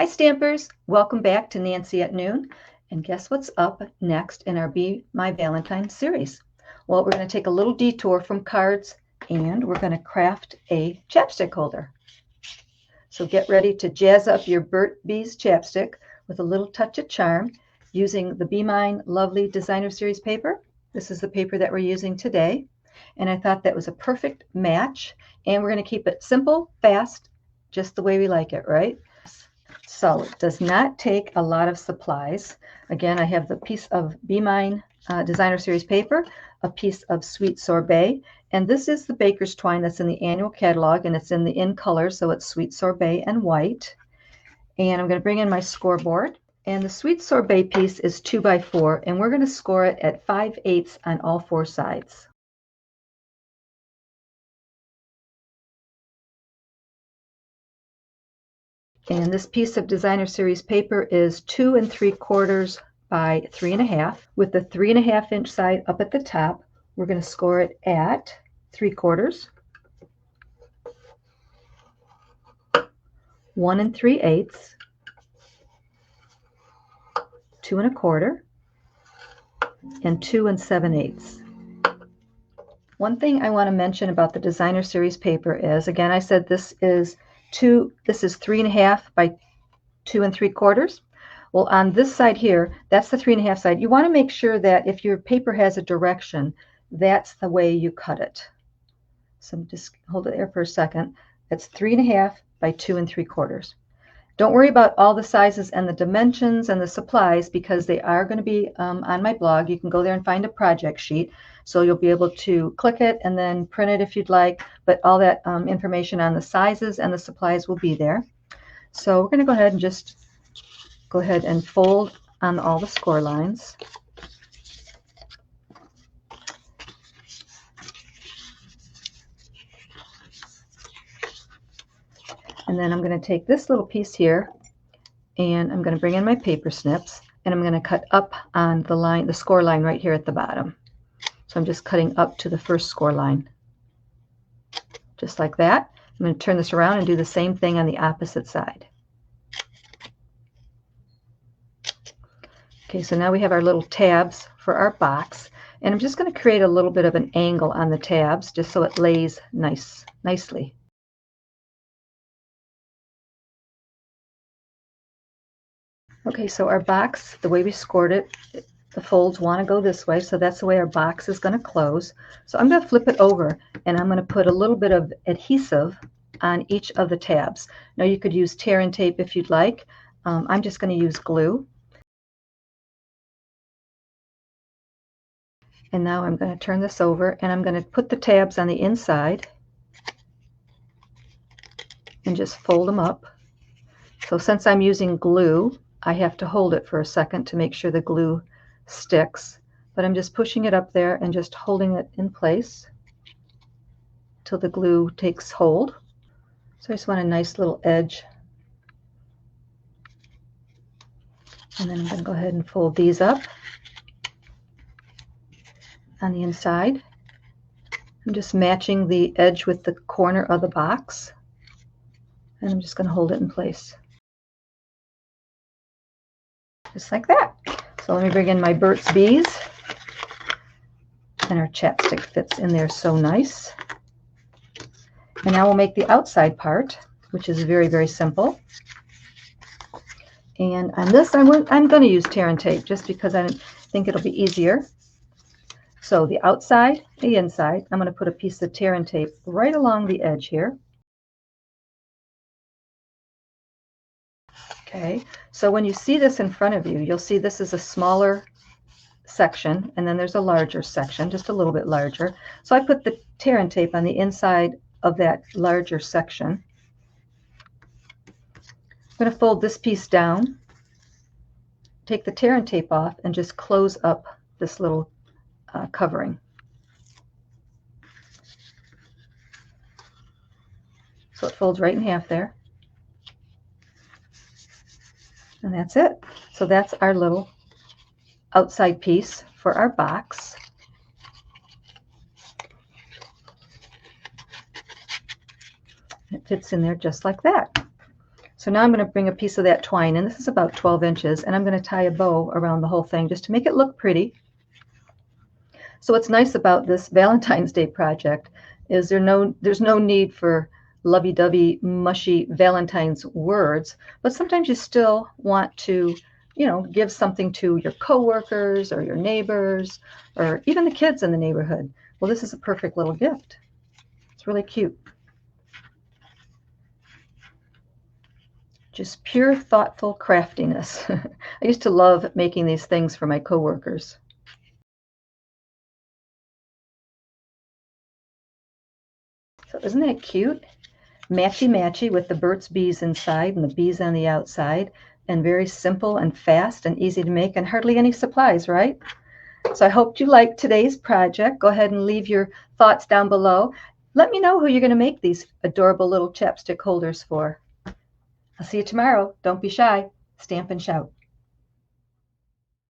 Hi Stampers, welcome back to Nancy at Noon. And guess what's up next in our Be My Valentine series? Well, we're going to take a little detour from cards and we're going to craft a chapstick holder. So get ready to jazz up your Burt Bees chapstick with a little touch of charm using the Be Mine Lovely Designer Series paper. This is the paper that we're using today. And I thought that was a perfect match. And we're going to keep it simple, fast, just the way we like it, right? So it does not take a lot of supplies. Again, I have the piece of Be Mine Designer Series paper, a piece of sweet sorbet, and this is the baker's twine that's in the annual catalog, and it's in the in color, so it's sweet sorbet and white. And I'm going to bring in my scoreboard, and the sweet sorbet piece is 2x4, and we're going to score it at 5/8 on all four sides. And this piece of Designer Series paper is 2 3/4 by 3 1/2. With the 3 1/2 inch side up at the top, we're going to score it at 3/4, 1 3/8, 2 1/4, and 2 7/8. One thing I want to mention about the Designer Series paper is, again, I said this is 3 1/2 by 2 3/4. Well, on this side here, that's the 3 1/2 side. You want to make sure that if your paper has a direction, that's the way you cut it. So just hold it there for a second. That's 3 1/2 by 2 3/4. Don't worry about all the sizes and the dimensions and the supplies because they are going to be on my blog. You can go there and find a project sheet. So you'll be able to click it and then print it if you'd like. But all that information on the sizes and the supplies will be there. So we're going to go ahead and just fold on all the score lines. And then I'm going to take this little piece here and I'm going to bring in my paper snips and I'm going to cut up on the line, the score line right here at the bottom. So I'm just cutting up to the first score line. Just like that. I'm going to turn this around and do the same thing on the opposite side. Okay, so now we have our little tabs for our box. And I'm just going to create a little bit of an angle on the tabs just so it lays nicely. Okay, so our box, the way we scored it, the folds want to go this way, so that's the way our box is going to close. So I'm going to flip it over and I'm going to put a little bit of adhesive on each of the tabs. Now you could use tear and tape if you'd like. I'm just going to use glue. And now I'm going to turn this over and I'm going to put the tabs on the inside and just fold them up. So since I'm using glue, I have to hold it for a second to make sure the glue sticks. But I'm just pushing it up there and just holding it in place till the glue takes hold. So I just want a nice little edge. And then I'm going to go ahead and fold these up on the inside. I'm just matching the edge with the corner of the box. And I'm just going to hold it in place. Just like that. So let me bring in my Burt's Bees. And our chapstick fits in there so nice. And now we'll make the outside part, which is very, very simple. And on this, I'm going to use tear and tape just because I think it'll be easier. So the outside, the inside, I'm going to put a piece of tear and tape right along the edge here. Okay, so when you see this in front of you, you'll see this is a smaller section, and then there's a larger section, just a little bit larger. So I put the tear and tape on the inside of that larger section. I'm going to fold this piece down, take the tear and tape off, and just close up this little covering. So it folds right in half there. And that's it. So that's our little outside piece for our box. It fits in there just like that. So now I'm going to bring a piece of that twine, and this is about 12 inches, and I'm going to tie a bow around the whole thing just to make it look pretty. So what's nice about this Valentine's Day project is there's no need for lovey-dovey, mushy Valentine's words, but sometimes you still want to, give something to your coworkers or your neighbors or even the kids in the neighborhood. Well, this is a perfect little gift. It's really cute. Just pure thoughtful craftiness. I used to love making these things for my coworkers. So isn't that cute? Matchy matchy with the Burt's bees inside and the bees on the outside, and very simple and fast and easy to make, and hardly any supplies, right? So I hope you liked today's project. Go ahead and leave your thoughts down below. Let me know who you're going to make these adorable little chapstick holders for. I'll see you tomorrow. Don't be shy. Stamp and shout.